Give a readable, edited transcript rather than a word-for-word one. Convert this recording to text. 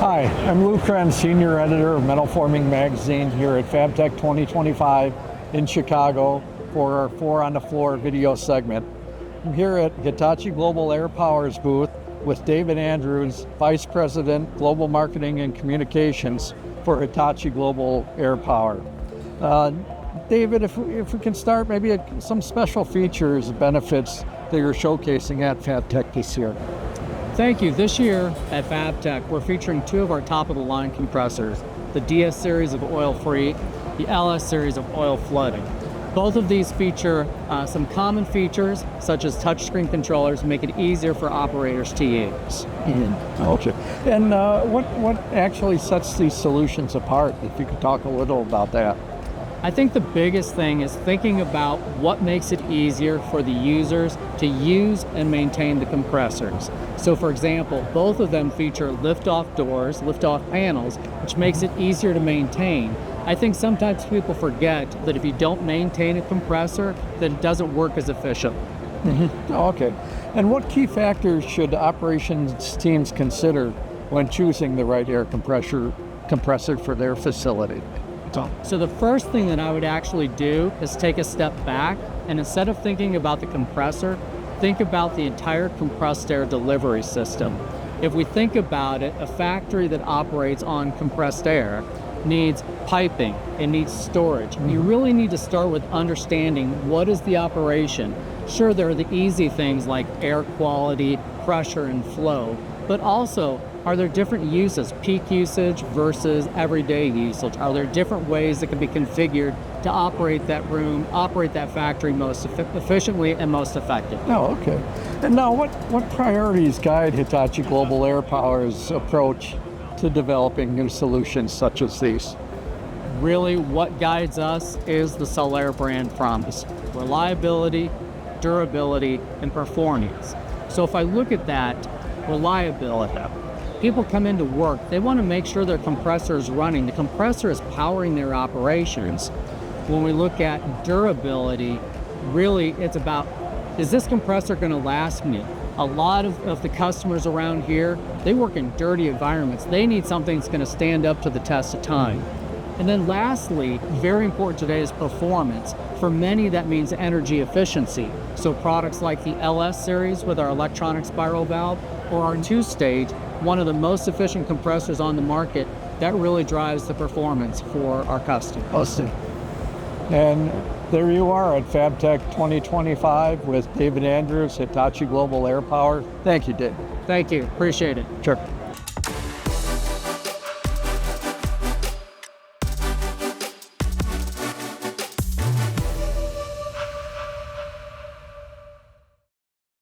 Hi, I'm Lou Kren, Senior Editor of MetalForming magazine here at FABTECH 2025 in Chicago for our Four on the Floor video segment. I'm here at Hitachi Global Air Power's booth with David Andrews, Vice President, Global Marketing and Communications for Hitachi Global Air Power. David, if we can start maybe some special features, benefits that you're showcasing at FABTECH this year. Thank you. This year at FABTECH, we're featuring two of our top-of-the-line compressors, the DS series of oil-free, the LS series of oil-flooding. Both of these feature some common features, such as touchscreen controllers, make it easier for operators to use. Okay. And what actually sets these solutions apart? If you could talk a little about that. I think the biggest thing is thinking about what makes it easier for the users to use and maintain the compressors. So for example, both of them feature lift-off doors, lift-off panels, which makes it easier to maintain. I think sometimes people forget that if you don't maintain a compressor, then it doesn't work as efficient. Okay. And what key factors should operations teams consider when choosing the right air compressor for their facility? So the first thing that I would actually do is take a step back, and instead of thinking about the compressor, think about the entire compressed air delivery system. If we think about it, a factory that operates on compressed air needs piping, it needs storage. You really need to start with understanding what is the operation. Sure, there are the easy things like air quality, pressure, and flow, but also, are there different uses, peak usage versus everyday usage? Are there different ways that can be configured to operate that room, operate that factory most efficiently and most effectively? Oh, okay. And now what priorities guide Hitachi Global Air Power's approach to developing new solutions such as these? Really, what guides us is the Solaire brand promise: reliability, durability, and performance. So if I look at that, reliability. People come into work, they want to make sure their compressor is running. The compressor is powering their operations. When we look at durability, really it's about, is this compressor going to last me? A lot of the customers around here, they work in dirty environments. They need something that's going to stand up to the test of time. And then lastly, very important today is performance. For many, that means energy efficiency. So products like the LS series with our electronic spiral valve, or our two-stage, one of the most efficient compressors on the market, that really drives the performance for our customers. Awesome. And there you are at FABTECH 2025 with David Andrews, Hitachi Global Air Power. Thank you, Dave. Thank you. Appreciate it. Sure.